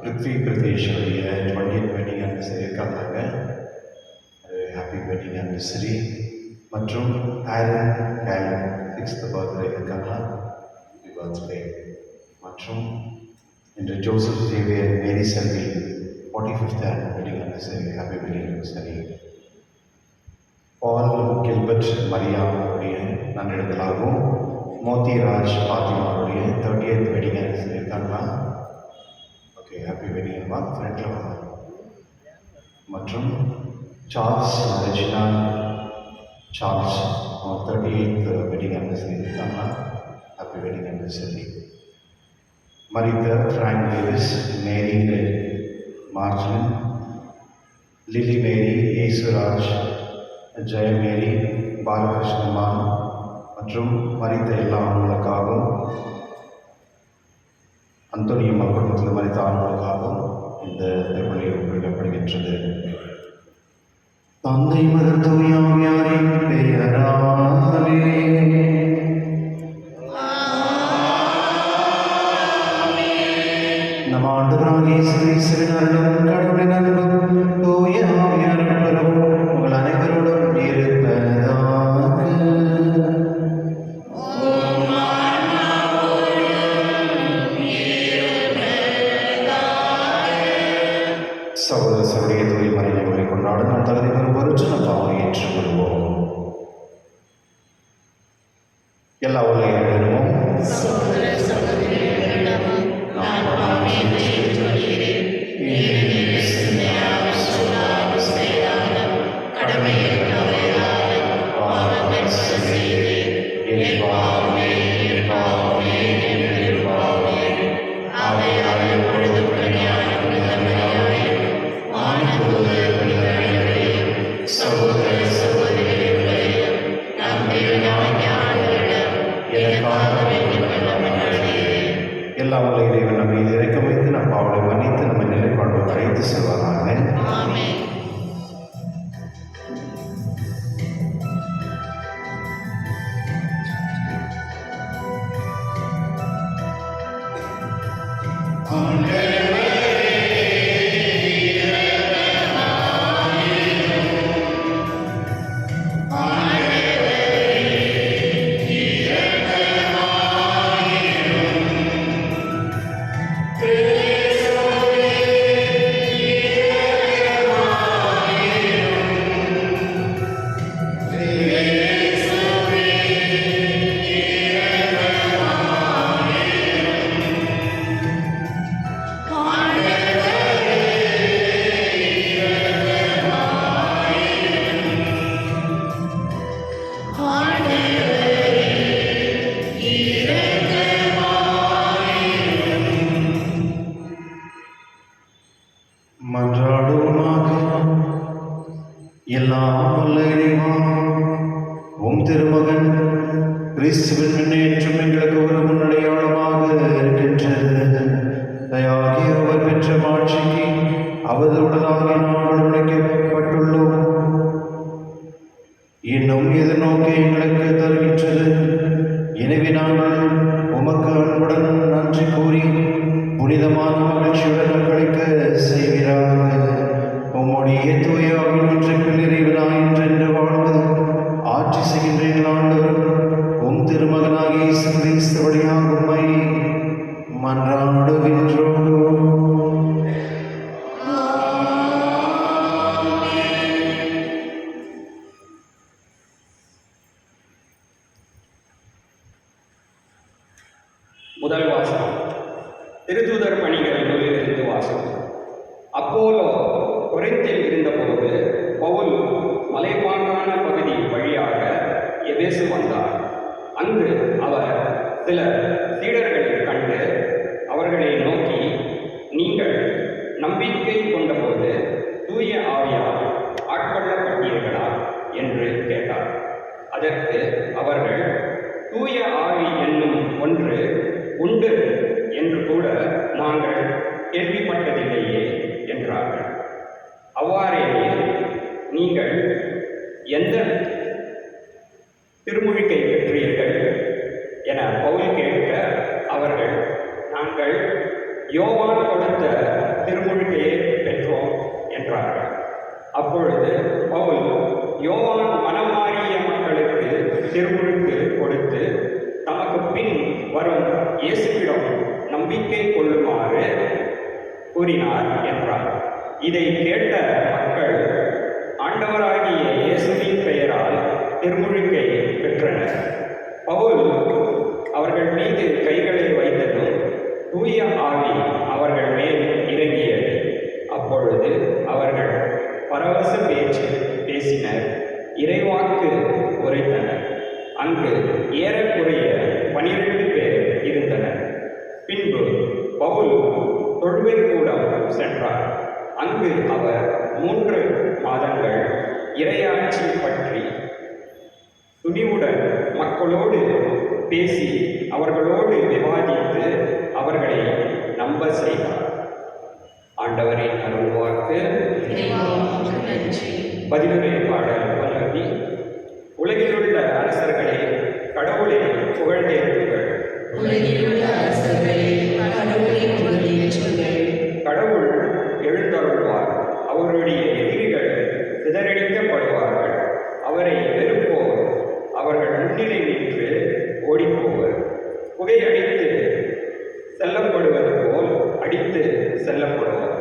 பிருத்வி பிரதேஷுடைய 20th wedding anniversary இருக்காங்க. Happy wedding anniversary. மற்றும் ஆரன் பேலன் 6th பர்த்டே இருக்காங்க. Happy birthday. மற்றும் இன்று Joseph Xavier Mary Selvi 45th wedding anniversary. Happy wedding anniversary. Paul Gilbert மரியாவுடைய நன்னிடத்திலாகவும் மோத்திராஜ் பாத்திமாவுடைய 30th வெட்டிங் ஆனிவர்சரி இருக்காங்களா? Okay, happy wedding anniversary. ஃப்ரெண்டில் வாங்க. மற்றும் Charles Regina Charles 38th wedding anniversary இருக்காங்களா? Happy wedding anniversary. மரித்த ஃப்ராங்க் டேவிஸ், மேரி மார்ஜின், லிலி மேரி, ஏசுராஜ், ஜெயமேரி, பாலகிருஷ்ணமான் மற்றும் மரித்த எல்லா ஆண்களுக்காகவும் அந்தோனியம்மா குடும்பத்தில் மரித்த ஆண்களுக்காகவும் இந்த திருப்பலி ஒப்புவிக்கப்படுகின்றது. தந்தை மகன் தூய ஆவியாரின் பெயராலே நம் ஆண்டவராகிய இயேசு கிறிஸ்துவின் அருளும் கடவுளின் அன்பும் தூய ஆவியாரின் வரவும் உங்கள் அனைவரோடும் இருப்பதாக. சகோதர சகோதரிய தூய மறைகளை கொண்டாடும் நம் தகுதி பெறும் பொருட்டு நம் பாவனை ஏற்றுக்கொள்வோம். எல்லா உலகிலும் எல்லா உள்ள இறைவன் நம்ம மீது இறக்கம் வைத்து நம் பாவலை மன்னித்து நம்ம நிலைப்பாடு அழைத்து செல்வாங்க. கிறிஸ்து வழியாக உம்மை மன்றாடுகின்றோம். முதல் வாசகம் திருத்தூதர் பணிகள் நூலிலிருந்து வாசகம். அப்போலோ கொரிந்தில் இருந்தபோது பவுல் மலைப்பாங்கான பகுதி வழியாக எபேசு வந்தார். அங்கு அவர் சில சீடர்களை கண்டு அவர்களை நோக்கி, நீங்கள் நம்பிக்கை கொண்டபோது தூய ஆவியால் ஆட்கொள்ளப்பட்டீர்களா என்று கேட்டார். அதற்கு அவர்கள், தூய ஆவி என்னும் ஒன்று உண்டு என்று கூட நாங்கள் கேள்விப்பட்டதில்லையே என்றார்கள். அவ்வாறேயே நீங்கள் எந்த திருமுழுக்கை பெற்றீர்கள் என பவுல் கேட்க அவர்கள், நாங்கள் யோவான் கொடுத்த திருமுழுக்கையே பெற்றோம் என்றார்கள். அப்பொழுது பவுல் யோவான் மனம் மாறிய மக்களுக்கு திருமுழுக்கு கொடுத்து தமக்கு பின் வரும் இயேசுவிடம் நம்பிக்கை கொள்ளுமாறு கூறினார் என்றார். இதை கேட்ட மக்கள் ஆண்டவராகிய இயேசுவின் பெயரால் திருமுழுக்கை பெற்றனர். பவுல் அவர்கள் மீது கைகளை வைத்ததும் தூய ஆவி அவர்கள் மேல் இறங்கியது. அப்பொழுது அவர்கள் பரவச பேச்சு பேசினர், இறைவாக்கு உரைத்தனர். அங்கு ஏறக்குறைய 12 பேர் இருந்தனர். பின்பு பவுல் தொழுகை கூடம் சென்றார். அங்கு அவர் 3 மாதங்கள் இறையாட்சி பற்றி துணிவுடன் மக்களோடு பேசி அவர்களோடு விவாதித்து அவர்களை நம்ப செய்தார். ஆண்டவரின் அருள்வாக்கு. பதிலுரை பாடல் பல்லவி. உலகிலுள்ள அரசர்களே கடவுளை புகழ்ந்தேற்றுங்கள். கடவுள் எழுந்தருள்வார், அவருடைய எதிரிகள் சிதறடிக்கப்படுவார்கள். அவரை வெறுப்போர் அவர்கள் முன்னிலை நின்று ஓடிப்போவர். புகையடித்து செல்லப்படுவது போல் அடித்து செல்லப்படுவார்.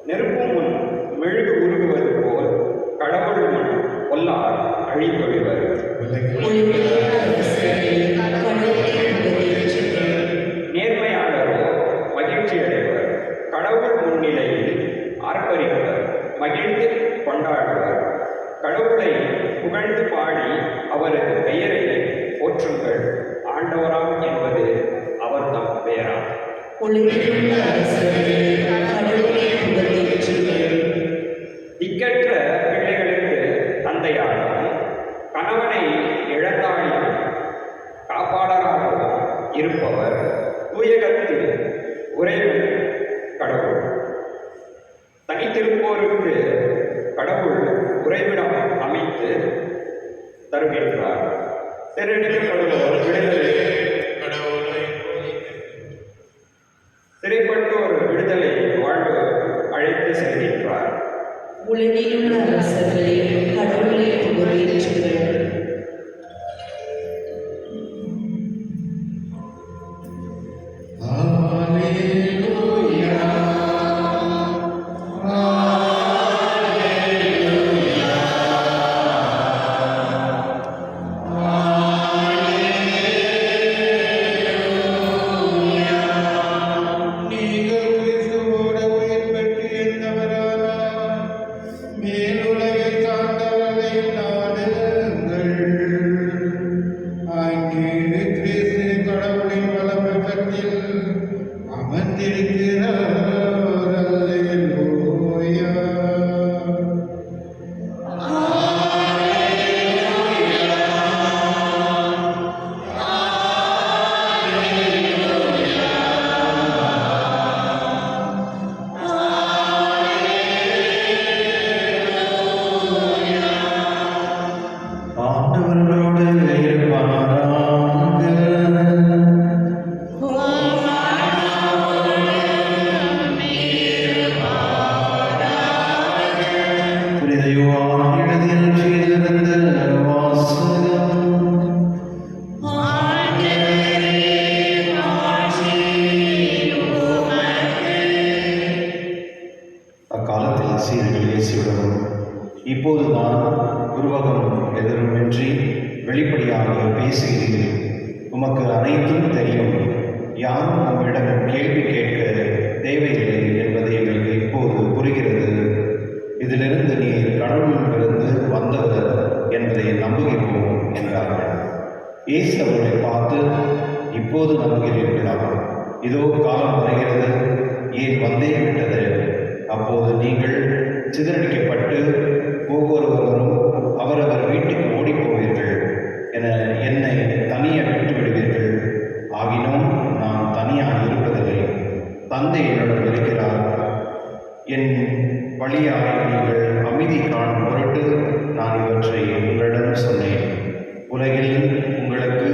நெருப்பு முன் மெழுகு உருகுவது போல் கடவுள் முன் கொல்லார் அழிந்தொழிவர். நேர்மையாளரோ மகிழ்ச்சி அடைவர். கடவுள் முன்னிலையில் ஆர்ப்பரிப்பர், மகிழ்ந்து கொண்டாடுவர். கடவுளை புகழ்ந்து பாடி அவரது பெயரை போற்றுங்கள். ஆண்டவராம் என்பது அவர் தம் பெயராம். திக்கற்ற பிள்ளைகளுக்கு தந்தையாகவும் கணவனை இழந்தாலும் காப்பாளராகவும் இருப்பவர் தூயகத்தில் உறையும் கடவுள். தனித்திருப்போருக்கு கடவுள் உறைவிடம் அமைத்து தருகின்றார். சிறையடிக்கப்படுவோர் விடுதலை, சிறைப்பட்டோர் விடுதலை வாழ்வு அழைத்து செல்கின்றார். உலகிலுள்ள அரசர்களே கடவுளை புகழேற்றுங்கள். அமர்ந்திருக்கின்றார். உருவகம் எதிருமின்றி வெளிப்படையாக பேசுகிறீர்கள். உமக்கு அனைத்தும் தெரியும். யாரும் நம்மிடம் கேள்வி கேட்க தேவையில்லை என்பதை எங்களுக்கு இப்போது புரிகிறது. இதிலிருந்து நீர் கடவுளிலிருந்து வந்தவர் என்பதை நம்புகிறோம் என்றார்கள். இயேசு அவர்களை பார்த்து, இப்போது நம்புகிறீர்களா? இதோ காலம் வருகிறது, ஏன் வந்தே விட்டது. அப்போது நீங்கள் சிதறடிக்கப்பட்டு ஒவ்வொருவரும் அவரவர் வீட்டுக்கு ஓடி போவீர்கள் என என்னை தனியாக விட்டு விடுவீர்கள். ஆகினும் நான் தனியாக இருப்பதில்லை, தந்தை என்னிடம் இருக்கிறார். என் வழியாக நீங்கள் அமைதி காணும் பொருட்டு நான் இவற்றை உங்களிடம் சொன்னேன். உலகில் உங்களுக்கு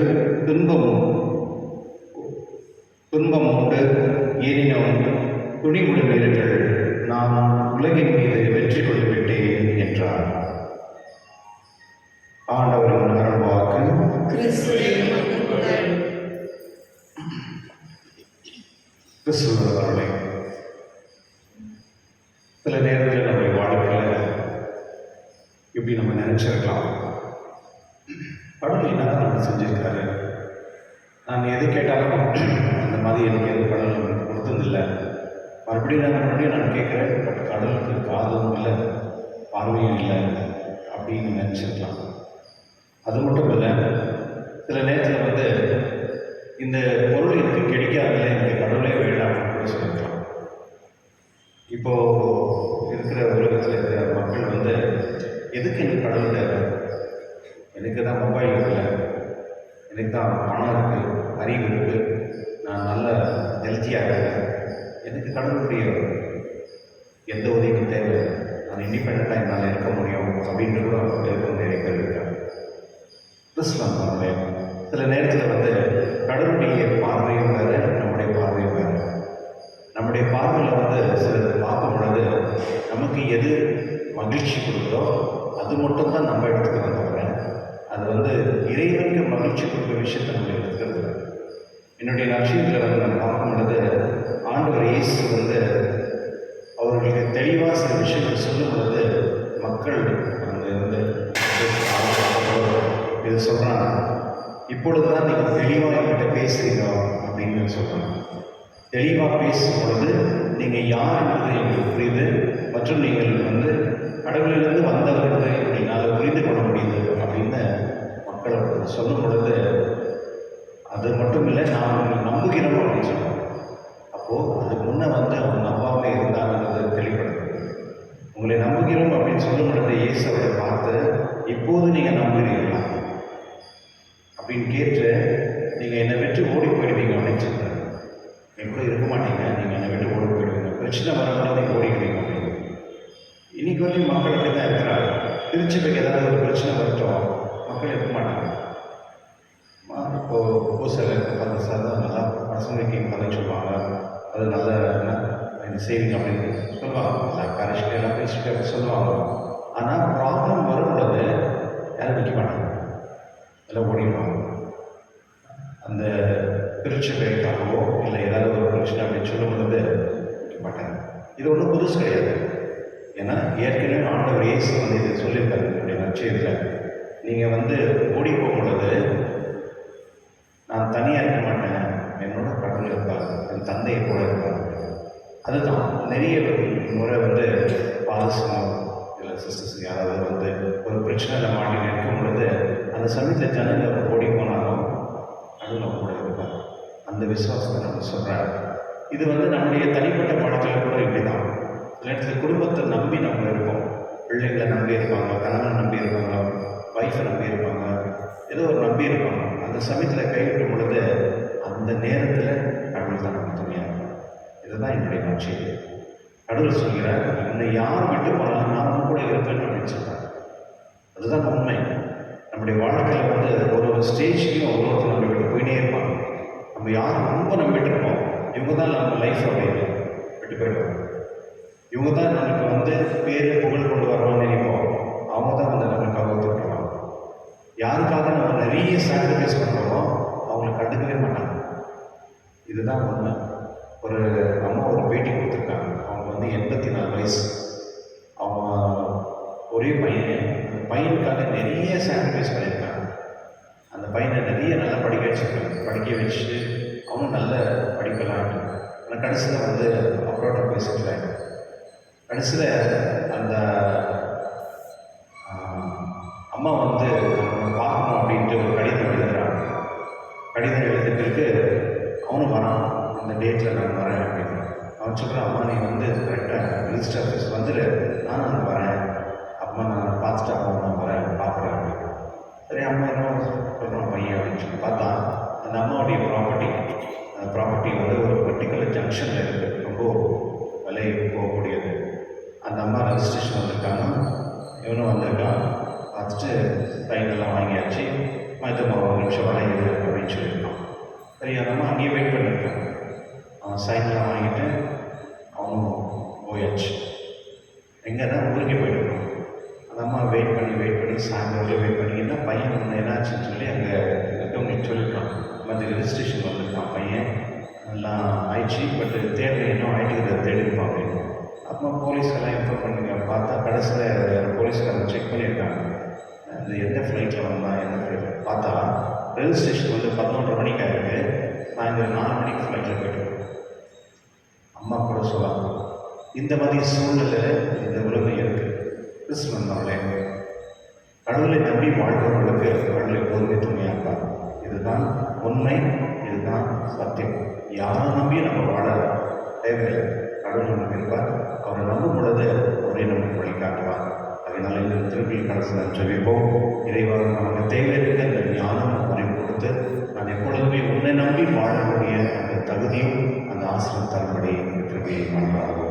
துன்பம் உண்டு, எனினும் துணிவுடன் இருங்கள், நான் உலகின் மீது வெற்றி கொண்டு விட்டேன் என்றார். ஆண்டவரின் அருள்வாக்கு. கிறிஸ்துவர்களே, சில நேரத்தில் நம்முடைய வாழ்க்கையில் இப்படி நம்ம நினைச்சிருக்கலாம், கடவுள் என்னதான் நம்ம செஞ்சிருக்காரு, நான் எது கேட்டாலும் அந்த மாதிரி எனக்கு எது கடவுள் கொடுத்ததில்லை, மறுபடியும் நான் கேட்குறேன், பட் கடவுளுக்கு காதும் இல்லை பார்வையும் இல்லை அப்படின்னு நினச்சிருக்கலாம். அது மட்டும் இல்லை, சில நேரத்தில் இந்த பொருள் எனக்கு கிடைக்காததில்லை, எனக்கு கடவுளே வேண்டாம் அப்படின்னு கூட சொல்லியிருக்கலாம். இப்போது இருக்கிற உலகத்தில் இருக்கிற மக்கள் எதுக்கு எனக்கு கடவுள் தேவை? எனக்கு தான் மொபைல் இருக்குல்ல, எனக்கு தான் பணம் இருக்குது, அறிவு இருக்குது, நான் நல்ல ஹெல்த்தியாக இருக்கேன், எனக்கு கடவுளுடைய எந்த உதவியும் தேவை, நான் இண்டிபெண்ட்டாக என்னால் இருக்க முடியும் அப்படின்ட்டு கூட இருக்கும் நிறைய பேர் இருக்காங்க. கிறிஸ்துவ சில நேரத்தில் கடவுளுடைய பார்வையும் வேறு, நம்முடைய பார்வையும் வேறு. நம்முடைய பார்வையில் சிலர் பார்க்கும் பொழுது நமக்கு எது மகிழ்ச்சி கொடுக்குதோ அது மட்டும்தான் நம்ம எடுத்துக்கிறோம் தவிர அது இறைவனுக்கு மகிழ்ச்சி கொடுக்குற விஷயத்தை நம்ம எடுத்துக்கிறது. என்னுடைய லட்சியத்தில் நான் பார்க்கும் பொழுது ஆண்டவர் இயேசு அவர்களுக்கு தெளிவாக சில விஷயங்கள் சொல்லும் பொழுது மக்கள் இது சொல்கிறாங்க, இப்பொழுது தான் நீங்கள் தெளிவாக என்கிட்ட பேசுகிறீங்க அப்படின்னு சொல்கிறாங்க. தெளிவாக பேசும் பொழுது நீங்கள் யார் என்பது எங்களுக்கு புரியுது, மற்றும் நீங்கள் கடவுளிலிருந்து வந்தவர்கள் என்னால் புரிந்து கொள்ள முடியுது அப்படின்னு மக்கள் சொல்லும் பொழுது அது மட்டும் இல்லை, நான் நம்புகிறோம் அப்படின்னு சொல்லுவாங்க. அப்போது அதுக்கு முன்னே அவங்க நம்பாமல் இருந்தாங்கன்றது தெளிவுபடுது. உங்களை நம்புகிறோம் அப்படின்னு சொல்லும் பொழுது இயேசு அவரை பார்த்து, இப்போது நீங்கள் நம்புகிறீர்களா அப்படின்னு கேட்டு, நீங்கள் என்னை விட்டு ஓடி போயிடுவீங்க அப்படின்னு சொல்கிறார். என் கூட இருக்க மாட்டீங்க, நீங்கள் என்னை விட்டு ஓடி போயிடுவீங்க, பிரச்சனை வரும்போது நீங்கள் ஓடிடுவீங்க அப்படின்னு. இன்னைக்கு மக்கள் அப்படி தான் இருக்கிறாங்க. திருச்சபைக்கு ஏதாவது ஒரு பிரச்சனை வரட்டும், மக்கள் இருக்க மாட்டாங்க. இப்போது பூசலை அந்த சார் நல்லா பசங்களுக்கு கதை சொல்லுவாங்க, அது நல்ல இது செய்வீங்க அப்படின்னு சொல்லுவாங்க, நல்லா கரெக்டாக எல்லாம் பேசிட்டு சொல்லுவாங்க. ஆனால் ப்ராப்ளம் வரும்பொழுது யாரும் நிற்க மாட்டாங்க, எல்லாம் ஓடிடுவாங்க. அந்த திருச்சபைக்காகவோ இல்லை ஏதாவது ஒரு பிரச்சனை அப்படின்னு சொல்லும் பொழுது நிற்க மாட்டாங்க. இது ஒன்றும் புதுசு கிடையாது. ஏன்னா ஏற்கனவே ஆண்டவர் இயேசு இதை சொல்லியிருக்காரு என்னுடைய நற்செய்தியில். நீங்கள் ஓடி போகும் பொழுது நான் தனியாக இருக்க மாட்டேன், என்னோட கடவுள் இருப்பார், என் தந்தையை கூட இருப்பார். அதுதான் நிறைய முறை பாதசமோ இல்லை சிஸ்டர்ஸ் யாராவது ஒரு பிரச்சனையில் மாட்டி நிற்கும் பொழுது அந்த சமயத்தில் ஜனங்கள் ஓடி போனாலும் கடவுள் கூட இருப்பார். அந்த விசுவாசத்தை நம்ம சொல்கிறாங்க. இது நம்முடைய தனிப்பட்ட பாடத்தில் கூட இப்படி தான். சில இடத்துல குடும்பத்தை நம்பி நம்ம இருப்போம், பிள்ளைங்களை நம்பி இருப்பாங்க, கணவனை நம்பி இருப்பாங்க, ஒய்ஃபை நம்பி இருப்பாங்க, ஏதோ ஒரு நம்பி இருப்பாங்க. அந்த சமயத்தில் கைவிடும் பொழுது அந்த நேரத்தில் கடவுள் தான் நம்ம துணையாக இருக்கும். இதுதான் என்னுடைய நற்செய்தி. கடவுள் சொல்கிறார், என்னை யார் விட்டு போனாலும் நான் கூட இருப்பேன் அப்படின்னு சொல்கிறார். அதுதான் உண்மை. நம்முடைய வாழ்க்கையில் ஒரு ஸ்டேஜ்லையும் ஒருத்தர் நம்ம விட்டு போயினே இருப்பாங்க. நம்ம யாரும் ரொம்ப நம்பிட்டு இருப்போம், இவங்க தான் நம்ம லைஃப் அப்படின்னு விட்டு போயிடுவாங்க. இவங்க தான் நமக்கு பேர் புகழ் கொண்டு வருவான்னு நினைப்போம், அவங்க தான் நமக்காக தொட்டுருவாங்க. யாருக்காக நம்ம நிறைய சாக்ரிஃபைஸ் பண்ணுறோமோ அவங்களை கண்டுக்கவே மாட்டாங்க. இதுதான் உண்மை. ஒரு அம்மா ஒரு பேட்டி கொடுத்துருக்காங்க. அவங்க 84 வயசு. அவங்க ஒரே பையன், பையனுக்காக நிறைய சாக்ரிஃபைஸ் பண்ணியிருக்காங்க. அந்த பையனை நிறைய நல்லா படிக்க வச்சு அவனும் நல்ல படிக்கலாம். ஆனால் கடைசியில் வந்து அப்ரோட போய் செட்டில் ஆகிடும். கடைசியில் அந்த அம்மா வந்து அவனை பார்க்கணும் அப்படின்ட்டு ஒரு கடிதம் எழுதுகிறாங்க. கடிதம் எழுதுறதுக்கு அவனும் வரான், இந்த டேட்டில் நான் வரேன் அப்படின்னு. அவன் சொல்கிறான், அம்மா நீ வந்து கரெக்டாக ரிஜிஸ்டர் ஆஃபீஸ் வந்துடு, நானும் அங்கே வரேன், அம்மா நான் பார்த்துட்டு அம்மா நான் வரேன் பார்க்குறேன் அப்படின்னு. சரி அம்மா என்ன சொல்கிறான் பையன் அப்படின்னு சொல்லி பார்த்தா அந்த அம்மாவுடைய ப்ராப்பர்ட்டி, அந்த ப்ராப்பர்ட்டி வந்து ஒரு பர்டிகுலர் ஜங்ஷனில் இருக்குது, ரொம்ப விலை போகக்கூடியது. அந்த அம்மா ரெஜிஸ்ட்ரேஷன் வந்திருக்காங்க, இவனும் வந்திருக்கான். பார்த்துட்டு சைனெல்லாம் வாங்கியாச்சு, மற்றம்மா ஒரு நிமிஷம் வரேன் அப்படின்னு சொல்லியிருக்கான். சரி அந்த அம்மா அங்கேயே வெயிட் பண்ணியிருக்கான். அவன் சைன்லாம் வாங்கிட்டு அவனும் போயாச்சு. எங்கன்னா ஊருக்கே போயிட்டுருக்கான். அந்த அம்மா வெயிட் பண்ணி சாயந்தரம் வெயிட் பண்ணி என்ன பையன் ஒன்று என்னாச்சுன்னு சொல்லி அங்கே இருக்கவங்களுக்கு சொல்லியிருக்கான். மற்ற ரெஜிஸ்ட்ரேஷன் வந்திருக்கான் பையன், எல்லாம் ஆயிடுச்சு, பட் தேவை இன்னும் ஆகிட்டு தேடிருப்பான் அப்படின்னு. அப்புறமா போலீஸ்க்கெல்லாம் இன்ஃபார்ம் பண்ணிங்க. பார்த்தா கடைசியில் போலீஸ்காரங்க செக் பண்ணியிருக்காங்க, அது எந்த ஃப்ளைட்டில் வந்தான் எந்த ஃப்ளைட்டில். பார்த்தா ரெஜிஸ்ட்ரேஷன் வந்து 11:30 மணிக்கு ஆகிருக்கு, சாயந்தரம் 4 மணிக்கு ஃப்ளைட்டில் போய்ட்டு. அம்மா கூட சொல்லலாம், இந்த மாதிரி சூழ்நிலை இந்த உலகம் இருக்குது. கிறிஸ்துவன் நம்மளே கடவுளை நம்பி வாழ்பவர்களுக்கு கடவுளை எப்போதுமே துணையாக இருப்பார். இதுதான் உண்மை, இதுதான் சத்தியம். யாரை நம்பி நம்ம வாழ தேவையில்லை, கடவுள் நமக்கு இருப்பார். அவரை நம்பும் பொழுது அவரை நமக்கு வழிகாட்டுவார். அதனால் இந்த திருப்பி கடைசியில் ஜெபிப்போம். இறைவா நமக்கு தேவை இருக்க அந்த ஞானம் அறிவு கொடுத்து நான் எப்பொழுதுமே உன்னை நம்பி வாழக்கூடிய அந்த தகுதியும் அந்த ஆசிரியர் தரும்படி திருப்பி பண்ணுறாங்க.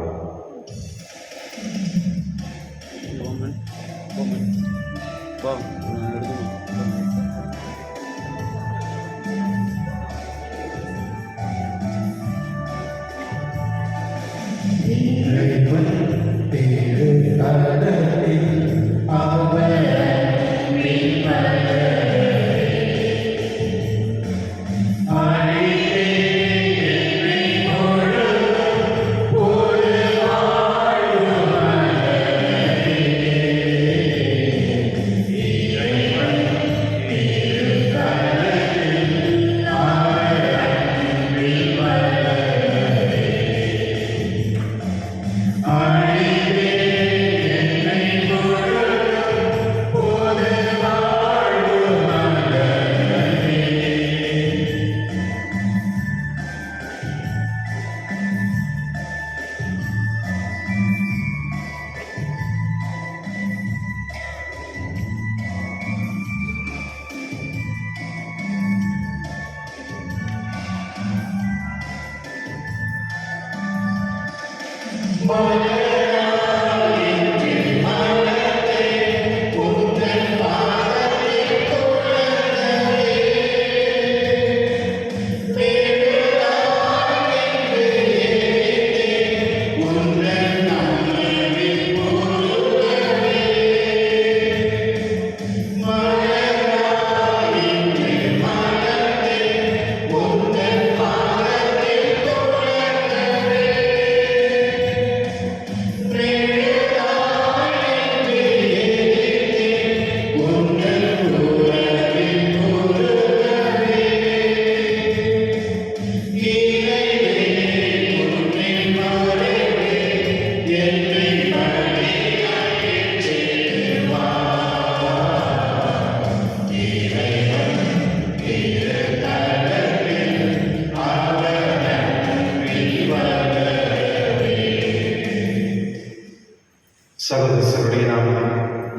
சகோதரருடைய நாம்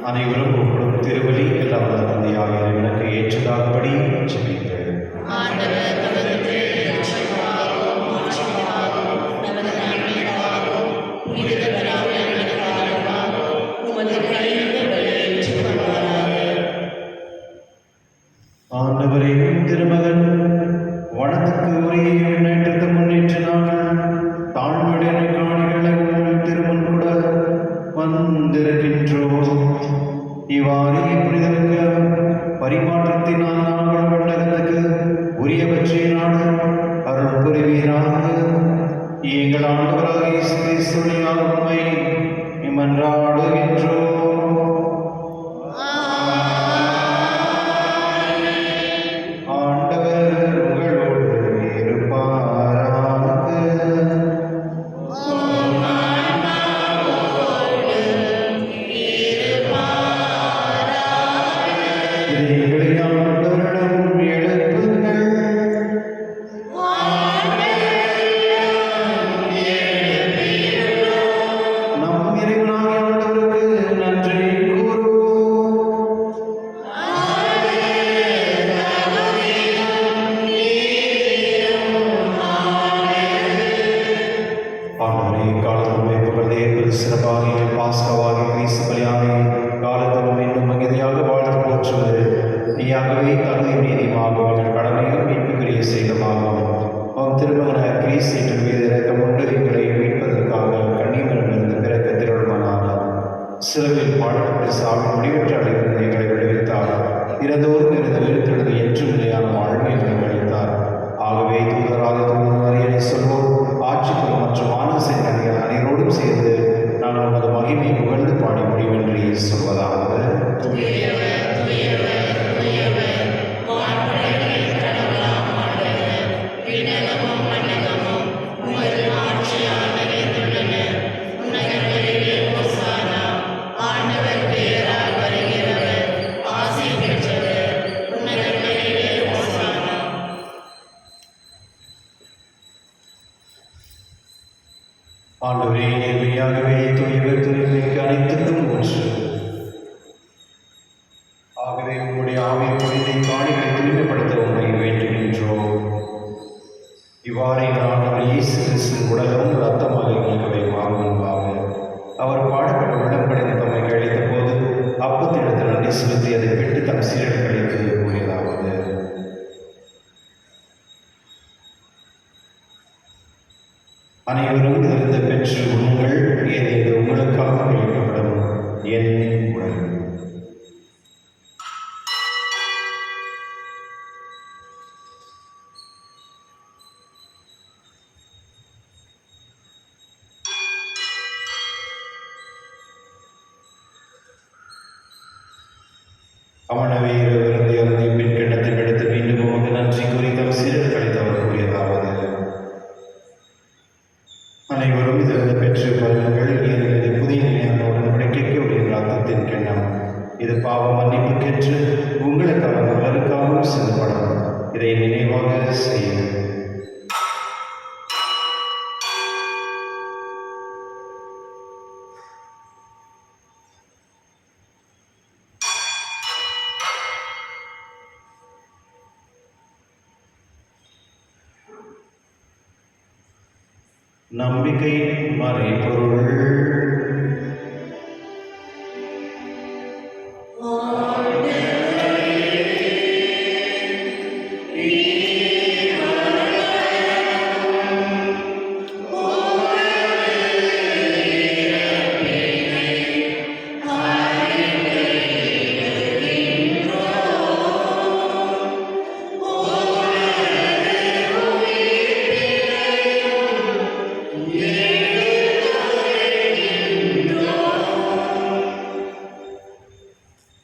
அனைவரும் உங்களும் திருவலி எல்லாம் தந்தையாக எனக்கு ஏற்றதாகபடி ஜெபிப்பேன். ஆண்டவரே திருமகன் வனத்துக்கு உரிய முன்னேற்றத்தை முன்னேற்ற நாங்கள் தாழ்வுடைய காணிகளை உங்கள் திருமண் கூட வந்திருக்கின்றோம். இவ்வாறு புரிதலுக்கு பரிமாற்றத்தினால் நாங்கள் விண்ணகத்துக்கு உரியவற்றை நாடு அருள் புரிவீராக. எங்கள் ஆண்டவராக இயேசு கிறிஸ்துவின் உண்மை மன்றாடுகின்றோம். முடிவற்ற அழைப்பிலிருந்து எங்களை விடுவித்தார். இறந்தோரும் இருந்து உயிர்த்தெழுந்து என்றும் நிலையான வாழ்வை எங்களுக்கு அளித்தார். ஆகவே தூதராக தூதர் மரியனை சொல்வோம், ஆட்சிக்குள் மற்றும் ஆலோசனை அணிகள் அனைவரோடும் சேர்ந்து நாங்கள் நமது மகிமை புகழ்ந்து பாடி முடிவென்றி சொல்வதாவது. ஆண்டவரே, நேர்மையாகவே தூயவர் தூய்மைக்கு அனைத்துக்கும் ஒன்று. ஆகவே உங்களுடைய ஆவிய பொழுதை காணிகளை தூய்மைப்படுத்த உண்மை வேண்டுகின்றோம். இவ்வாறு எங்கள் ஆண்டவர் இயேசு கிறிஸ்துவின் உடலும் இரத்தமாக எங்களுக்கு மாறுவதாக அவர் பாடுபட்ட உள்ளம் படைந்து தம்மை கழித்த போது அப்பத்திடத்தில் நன்றி செலுத்தி அதை பெற்று தம் சீரர்களுக்கு கூறியதாவது. அனைவரும் இருந்து பெற்று உண்கள், ஏதேது உங்களுக்காக அளிக்கப்படும் என் உடல். அவனவே இருந்து இறந்தை பின் கிண்ணத்தை எடுத்து மீண்டும் உமக்கு நன்றி கூறி தம் சீரர் கழித்தவர் கூறியதாவது. அனைவரும் இதிலிருந்து பெற்று பருங்கள், ஏனெனில் புதிய நிலையான உடன்படிக்கைக்கு ஒரு இரத்தத்தின் கிண்ணம். இது பாவ மன்னிப்புக்கென்று உங்களுக்காக பலருக்காகவும் சிந்தப்படும். இதை நினைவாக செய்யும். நம்பிக்கையின் மறைபொருள்.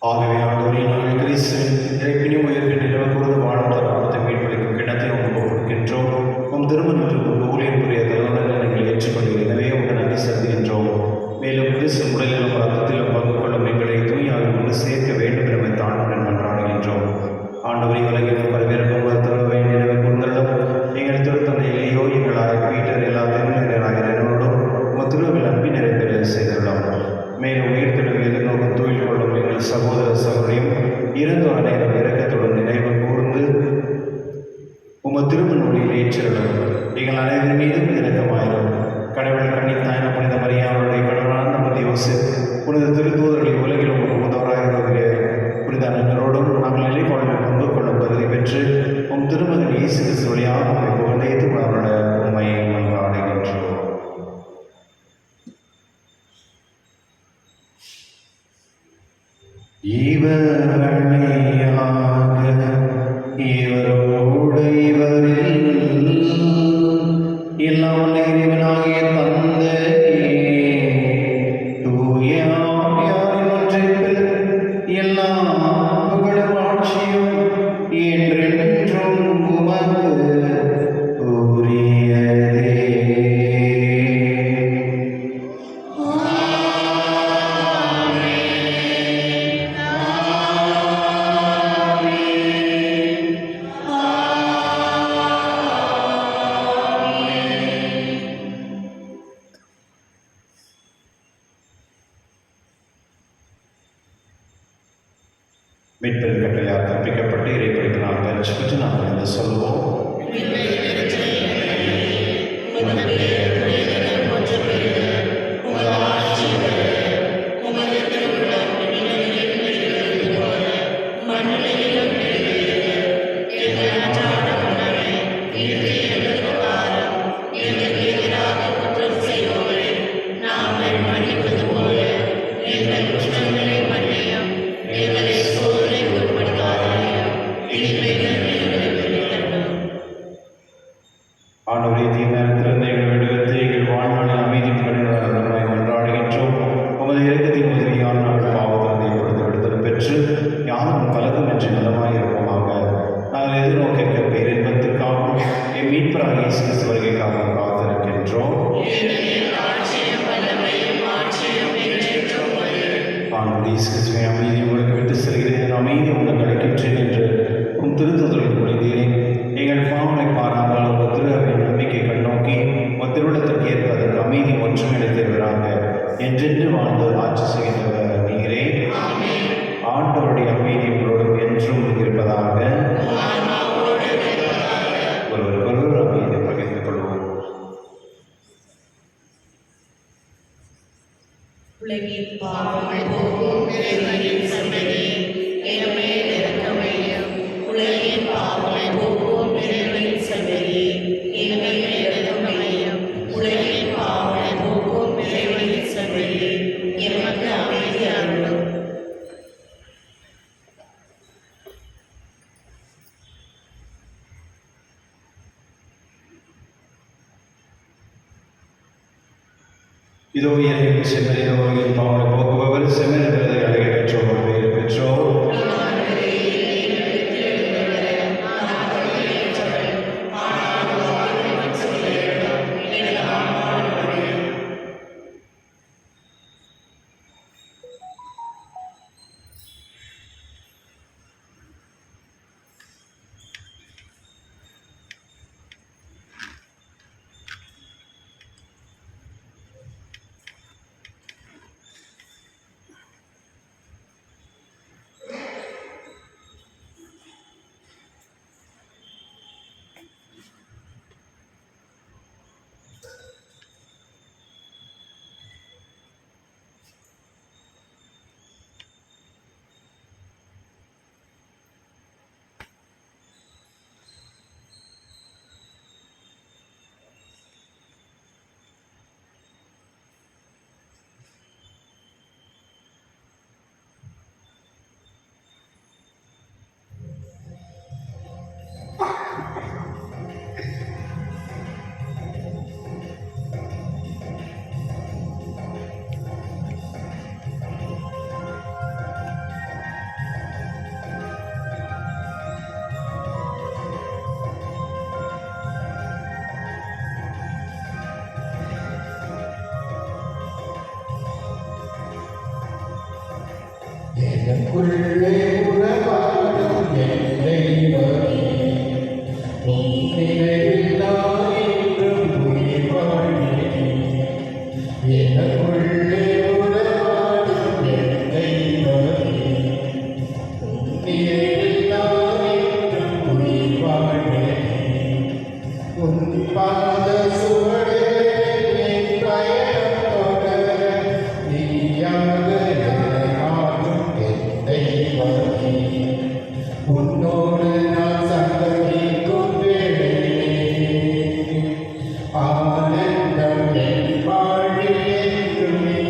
ஆகவே ஆண்டவரே, நாங்கள் கிறிஸ்துவின் இறைப்பினும் உயிர்ப்பின் நிலவ கூர்ந்து வாழும் தருணத்தை மீட்பளிக்கும் கிண்ணத்தை உங்களுக்கு கொடுக்கின்றோம். உம் திருமணத்திற்கு ஊழியர் புரிய தருணங்களை நீங்கள் ஏற்றுக்கொள்ளும். எனவே உங்கள் நன்றி செலுத்துகின்றோம். மேலும் கிறிஸ்து உடலிலும் ரத்தத்திலும் பங்கு கொள்ளும் எங்களை தூயாக கொண்டு சேர்க்க வேண்டும் என தாழ்வுடன் மன்றாடுகின்றோம். ஆண்டவரை உலகிலும் பல்வேறு தருவை நினைவு கூர்ந்தலும் எங்கள் திருத்தந்தை இல்லையோ எங்கள் பீட்டர் எல்லா திருநீராகிற என்னோடும் உங்கள் திருவில் அன்பின் நிறைவேற செய்துள்ளோம். மேலும் உயிர்த்தெழும் எதிர்நோக்கும் தூயில் கொள்ளும் எங்கள் சகோதர சகோதரியும் இறந்தோர் அனைவரும் இரக்கத்துடன் நினைவு கூர்ந்து உமது திருமணொழியில் ஏற்றிருளும். எங்கள் அனைவரின் மீதும் இரக்கமாயிரும். கடவுள் கண்ணித்தாயின புனித மரியாதையுடைய கடவுளான புனித யோசேப்பு, புனித திருத்தூதர்களை உலகில் உங்களுக்கு முதல்வராக புனித அனைவரோடும் நாங்கள் நிலைப்பாடுகள் பங்கு கொள்ளும் தகுதி பெற்று உம் திருமகன் இயேசு கிறிஸ்து வழியாக உண்மை புகழ்ந்தேத்து அவரோட உண்மையை மன்றாடுகின்றோம். இவர் வழியாக இவரோடு இவரில் எல்லாம் இறைவனாகிய தந்தையே தூய ஆவியாரின் ஒன்றிப்பில் எல்லா புகழும் ஆட்சியும் என்றென்றும் உமக்கு உரியதே. மீட்பெரும் கட்டளையால் கற்பிக்கப்பட்டு இறைப்படிப்பினால் பயிற்சி பெற்று நாங்கள் என்று சொல்லுவோம். நாங்கள் மன்னிப்பது போல எங்கள் குற்றங்களை மன்னியும். ஆண்டவரே, தீர்மானத்திலிருந்து எங்கள் விடுவித்து எங்கள் வாழ்நாளில் அமைதி கடினமாய் கொண்டாடுகின்றோம். உமது இறக்கத்தின் உதவியால் நாங்கள் பாவத்திலிருந்து எப்பொழுது விடுதலை பெற்று யாரும் கலக்கம் என்று நலமாய் இருப்போமாக. நாங்கள் எதிர்நோக்கிய பேரின்பத்திற்காகவும் என் மீட்பராக இயேசு கிறிஸ்து வருகைக்காகவும் காத்திருக்கின்றோம். ஆண்டவரே, இயேசு கிறிஸ்துவின் அமைதி உங்களுக்கு விட்டு செல்கிறேன், அமைதி உங்களுக்கு அளிக்கின்றேன் என்று உம் திருத்துதலில் மொழிந்தீரேன். எங்கள் பாவங்களை பாராமல் ஒரு திருவின் நம்பிக்கைகள் நோக்கி ஒரு திருவிழத்திற்கு ஏற்பதற்கு அமைதி ஒற்றுமை தருவராக என்றென்று வாழ்ந்து ஆட்சி செய்கின்றவர் நீரே. ஆண்டவருடைய அமைதி உங்களோடு என்றும் இருப்பதாக. ஒருவருக்கொருவர் அமைதியை பகிர்ந்து கொள்வோம். உலகின் பாவங்கள் போக்கும் இறைவனின் செம்மறி, என் மேல் இரக்கமையும். உலகின் பாவங்கள் போக்கும் இறைவனின் செம்மறி, என் மேல் இரக்கமையும். உலகின் பாவங்கள் போக்கும் இறைவனின் செம்மறி, எமக்கு அமைதி அருளும். இதோ இறைவன் செம்மறி, நோயின் பாவங்களை போக்குபவர், செம்மறி விருதை அழகை பெற்றோர் பேர் பெற்றோர். எனக்குள்ளே உறவாடும் என் தெய்வமே, உம் நினைவில் நான் என்றும் உயிர் வாழ்கிறேன். எனக்குள்ளே உறவாடும் என் தெய்வமே, உம் நினைவில் நான் என்றும் உயிர் வாழ்கிறேன். உன் பாத சுவடுகளில் என் பயணம் தொடர நீயாக உன்னோடு நான் சங்கமிக்கும் வேளையிலே ஆனந்தம் என் வாழ்வில் என்றுமே.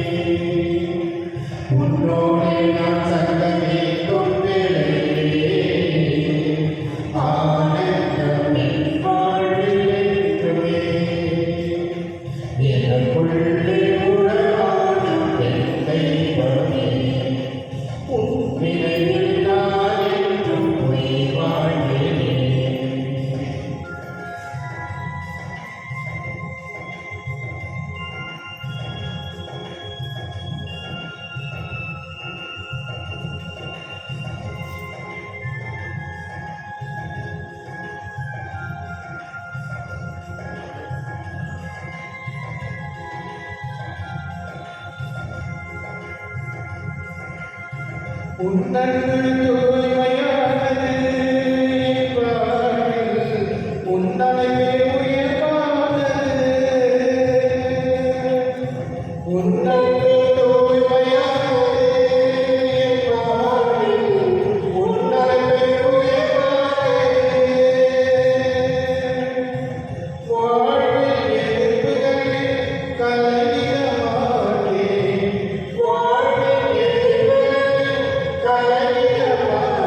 உன்னோடு நான் சங்கமிக்கும் வேளையிலே ஆனந்தம் என் வாழ்வில் என்றுமே. எனக்குள்ளே உறவாடும் என் தெய்வமே, நினைவில் நான் என்றும் உயிர் வாழ்கிறேன். உன்னன்பு தூய்மையானது என் வாழ்வில், உன்னன்பே உயர்வானது. உன்னன்பு தூய்மையானது என் வாழ்வில், உன்னன்பே உயர்வானது. வாழ்வில் எதிர்ப்புகளில் கலங்கிட மாட்டேன். வாழ்வில் எதிர்ப்புகளில் கலங்கிட மாட்டேன்.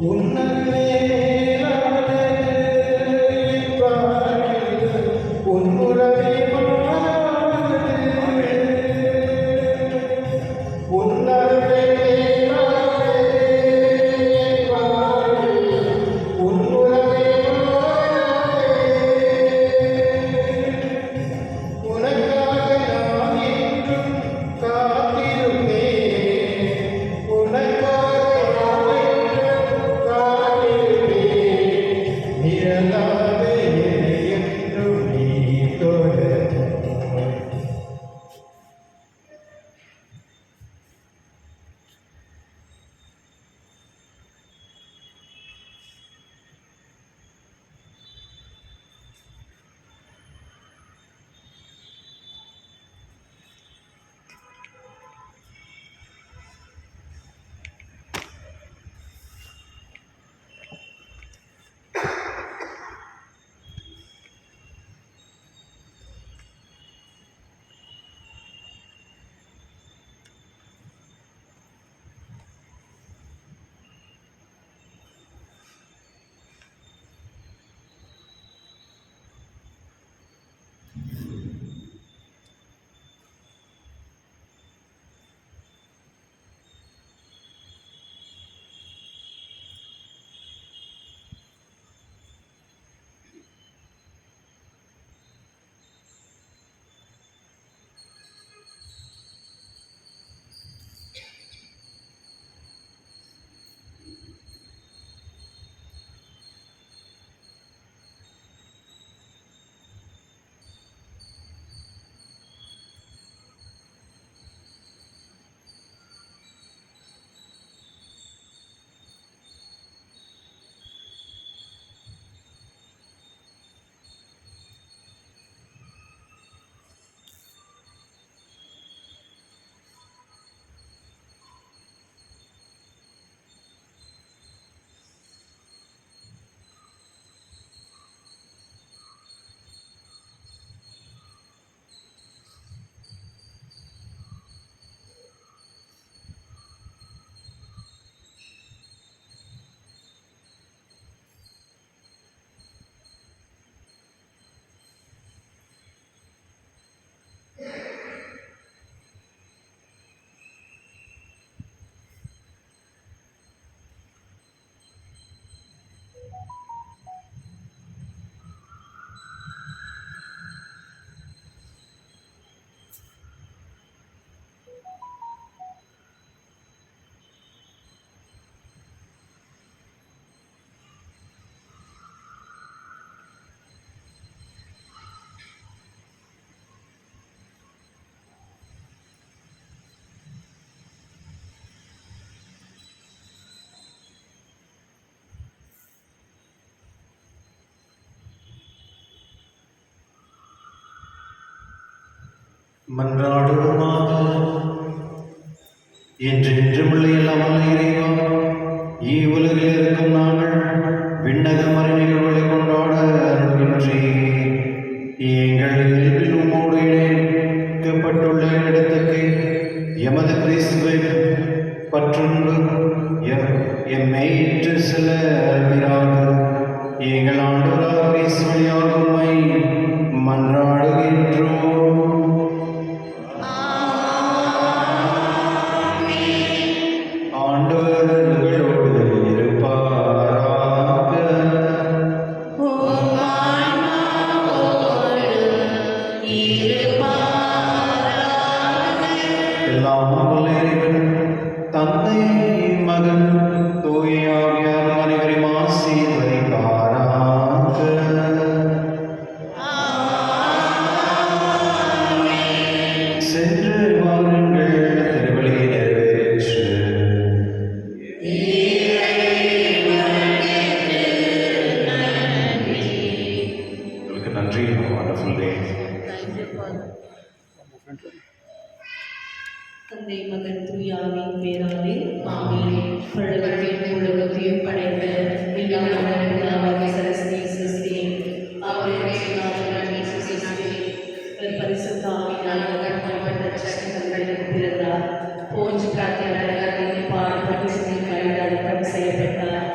உன்னருளே மேலானது என் வாழ்வில் உன் உறவே மாறாதது. உன்னருளே மேலானது என் வாழ்வில் உன் உறவே மாறாதது. உனக்காக நான் என்றும் காத்திருப்பேன். உனக்காக நான் என்றும் காத்திருப்பேன். நிழலாக என்னை என்றும் நீ தொடரும். மன்றாடுவோமாக. என்றென்றுமுள்ள எல்லாம் வல்ல இறைவா, இவ்வுலகில் இருக்கும் நாங்கள் விண்ணக மறை நிகழ்வுகளை கொண்டாட அருள்கின்றீர். எங்கள் இயல்பில் உம்மோடு இணைக்கப்பட்டுள்ள இடத்துக்கு எமது கிறிஸ்துவை பற்றுண்டு எம்மை ஏற்று செல்ல அருள்கிறார்கள். எங்கள் ஆண்டவராக கிறிஸ்து வழியாக உம்மை மன்றாடுகின்றோம். ஆண்டவர் உங்களோடு இருப்பாராக. எல்லாம் வல்ல இறைவன் தந்தை, மகன், தூய ஆவியார் அனைவரையும் ஆசீர்வதிப்பாராக. சென்று வாருங்கள், திருவழியை நிறைவேற்று. உங்களுக்கு நன்றி. வண்டர்ஃபுல் டே. தந்தை மகன் தூயாவின் பேராலே ஆமென். பரலோகத்தையும் உலகத்தையும் படைத்த எல்லாவற்றையும் பிதாவாகிய சரஸ்வதி சிருஷ்டியே, அவருடைய நாமத்தில் இயேசு கிறிஸ்துவே, பரிசுத்த ஆவியினால் கட்டப்பட்ட சட்டங்களுக்கு பிறந்தார். போன்று பிரார்த்தனை பாடுபட்டு சிலுவையில் அடக்கம் செய்யப்பட்டார்.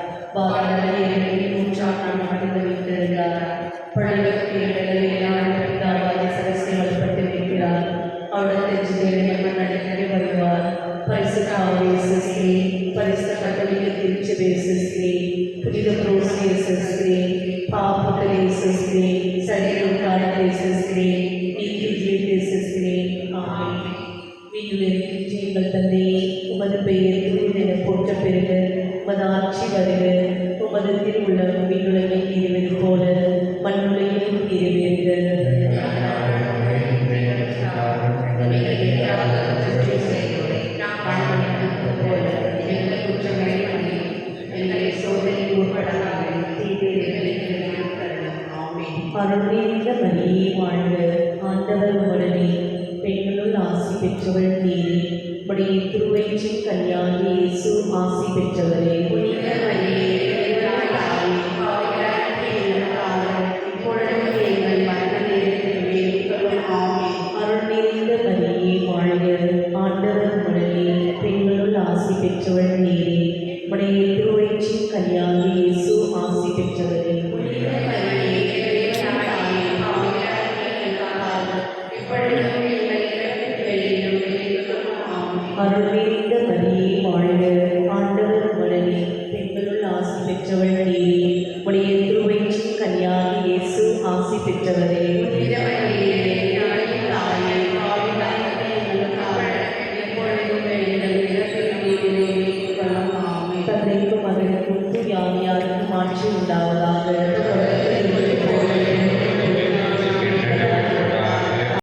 உடைய திருவயிற்று கல்யாணி இயேசு ஆசி பெற்றவரே. புனித மரியே, இறைவனின் தாயே, பாவிகளாகிய எங்களுக்காக இப்பொழுதும் எங்கள் மரண நேரத்தில் வேண்டிக் ஆமென். அருள் நிறைந்த மரியே வாழ்க, ஆண்டவர் உடனே பெண்களுள் ஆசி பெற்றவள் நீரே. உடைய திருவயிற்று கல்யாணி இயேசு ஆசி பெற்றவரே. புனித மரியே, இறைவனின் தாயே, பாவிகளாகிய எங்களுக்காக இப்பொழுதும் எங்கள் இறப்பின் வேளையிலும் வேண்டிக் ஆமென். அருள் நிறைந்த மரியே வாழ்க, ஆண்டவர் உடனே பெண்களுள் ஆசி பெற்றவள் நீரே. உடைய திருவயிற்று கல்யாணி இயேசு ஆசி பெற்றவரே. புனித மரியே, இறைவனின் தாயே, பாவிகளாகிய எங்களுக்காக இப்பொழுதும் எங்கள் இறப்பின் வேளையிலும் வேண்டிக் ஆமென். தந்தைக்கும் மகனுக்கும் தூய ஆவியாருக்கும் ஆட்சி உண்டாவதாக.